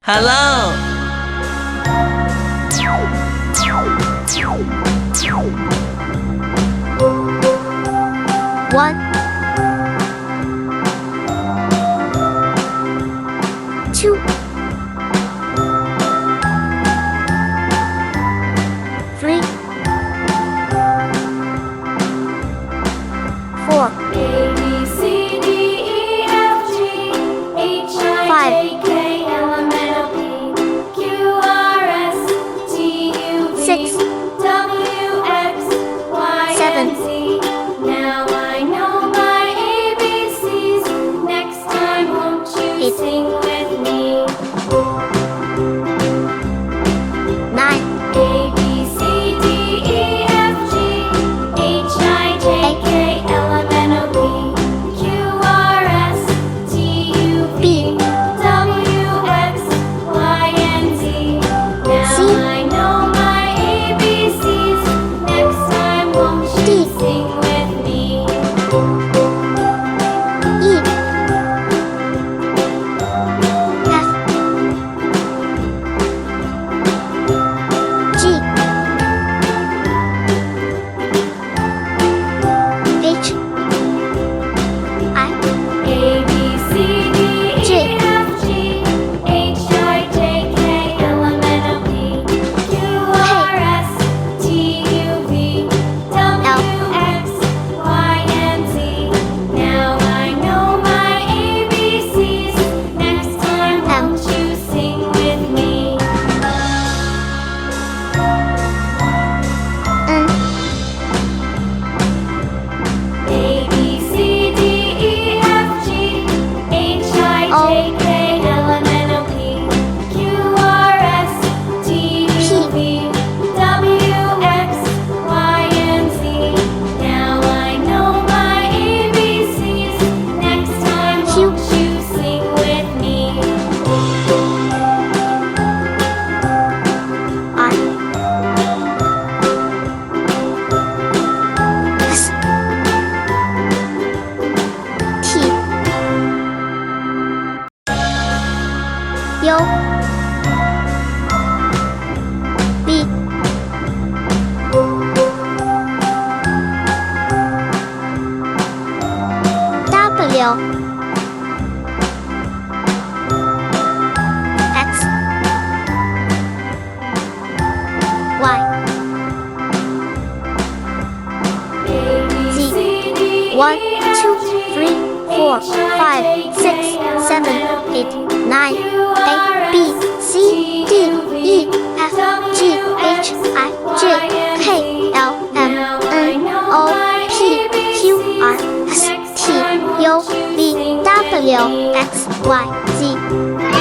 Hello. One, two, three, four, A B C D E F G H I J K L M N O P Q R S T U V six, W X Y seven, and Z. Now I know my ABCs. Next time, won't you eight, sing with me? nine, A B C D E F G H I J K L M N O P Q R S T U V W X Y and Z. Now I know my ABCs. Next time, won't you sing with me? E, F, G, H, I, A B C D J, E F G H I J K L M N O P Q R S T U V W X Y and Z. Now I know my ABCs. Next time, won't you sing with me? N, A B C D E F G H I J K L M N O P Q R S T U V W X Y and Z. Now I know my ABCs. Next time, won't you sing with me? I, S, T, U, V, W, X, Y, A B C D E 1, 2, F G 3, 4, 5, 6, 7, 8, 9, A, B, C, D, E, F, G, H, I, J, K, L, M, N, O, P, Q, R, S, T, U, V, W, X, Y, Z.